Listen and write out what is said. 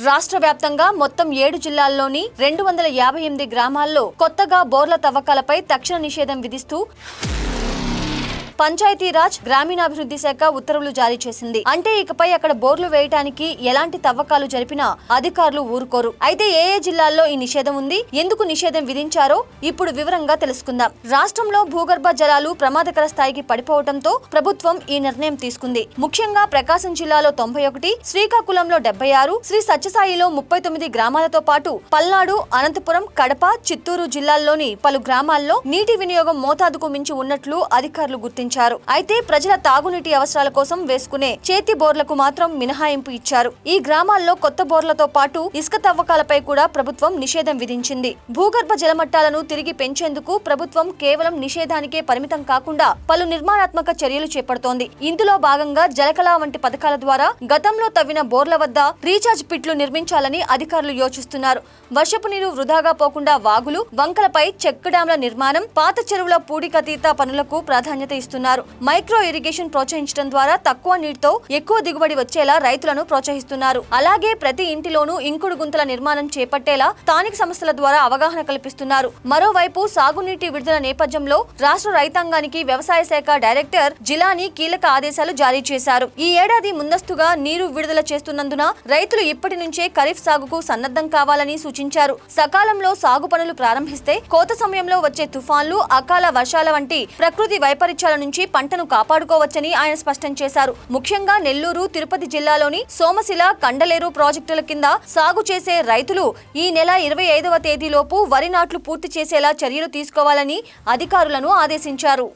రాష్ట్ర వ్యాప్తంగా మొత్తం 7 జిల్లాల్లోని 258 గ్రామాల్లో కొత్తగా బోర్ల తవ్వకాలపై తక్షణ నిషేధం విధిస్తూ పంచాయతీరాజ్ గ్రామీణాభివృద్ధి శాఖ ఉత్తర్వులు జారీ చేసింది. అంటే ఇకపై అక్కడ బోర్లు వేయడానికి ఎలాంటి తవ్వకాలు జరిపినా అధికారులు ఊరుకోరు. అయితే ఏ జిల్లాల్లో ఈ నిషేధం ఉంది, ఎందుకు నిషేధం విధించారో ఇప్పుడు వివరంగా తెలుసుకుందాం. రాష్ట్రంలో భూగర్భ జలాలు ప్రమాదకర స్థాయికి పడిపోవడంతో ప్రభుత్వం ఈ నిర్ణయం తీసుకుంది. ముఖ్యంగా ప్రకాశం జిల్లాలో 91, శ్రీకాకుళంలో 76, శ్రీ సత్యసాయిలో 39 గ్రామాలతో పాటు పల్నాడు, అనంతపురం, కడప, చిత్తూరు జిల్లాల్లోని పలు గ్రామాల్లో నీటి వినియోగం మోతాదుకు మించి ఉన్నట్లు అధికారులు గుర్తించారు. అయితే ప్రజల తాగునీటి అవసరాల కోసం వేసుకునే చేతి బోర్లకు మాత్రం మినహాయింపు ఇచ్చారు. ఈ గ్రామాల్లో కొత్త బోర్లతో పాటు ఇసుక తవ్వకాలపై కూడా ప్రభుత్వం నిషేధం విధించింది. భూగర్భ జలమట్టాలను తిరిగి పెంచేందుకు ప్రభుత్వం కేవలం నిషేధానికే పరిమితం కాకుండా పలు నిర్మాణాత్మక చర్యలు చేపడుతోంది. ఇందులో భాగంగా జలకళ వంటి పథకాల ద్వారా గతంలో తవ్విన బోర్ల వద్ద రీఛార్జ్ పిట్లు నిర్మించాలని అధికారులు యోచిస్తున్నారు. వర్షపు నీరు వృధాగా పోకుండా వాగులు, వంకలపై చెక్ డ్యాంల నిర్మాణం, పాత చెరువుల పూడికతీత పనులకు ప్రాధాన్యత ఇస్తున్నారు. మైక్రో ఇరిగేషన్ ప్రోత్సహించడం ద్వారా తక్కువ నీటితో ఎక్కువ దిగుబడి వచ్చేలా రైతులను ప్రోత్సహిస్తున్నారు. అలాగే ప్రతి ఇంటిలోనూ ఇంకుడు గుంతల నిర్మాణం చేపట్టేలా స్థానిక సంస్థల ద్వారా అవగాహన కల్పిస్తున్నారు. మరోవైపు సాగునీటి విడుదల నేపథ్యంలో రాష్ట్ర రైతాంగానికి వ్యవసాయ శాఖ డైరెక్టర్ జిలానీ కీలక ఆదేశాలు జారీ చేశారు. ఈ ఏడాది ముందస్తుగా నీరు విడుదల చేస్తున్నందున రైతులు ఇప్పటి నుంచే ఖరీఫ్ సాగుకు సన్నద్ధం కావాలని సూచించారు. సకాలంలో సాగు పనులు ప్రారంభిస్తే కోత సమయంలో వచ్చే తుఫాన్లు, అకాల వర్షాల వంటి ప్రకృతి వైపరీత్యాల నుంచి పంటను కాపాడుకోవచ్చని ఆయన స్పష్టం చేశారు. ముఖ్యంగా నెల్లూరు, తిరుపతి జిల్లాలోని సోమశిల, కండలేరు ప్రాజెక్టుల కింద సాగు చేసే రైతులు ఈ నెల 25వ తేదీలోపు వరి నాట్లు పూర్తి చేసేలా చర్యలు తీసుకోవాలని అధికారులను ఆదేశించారు.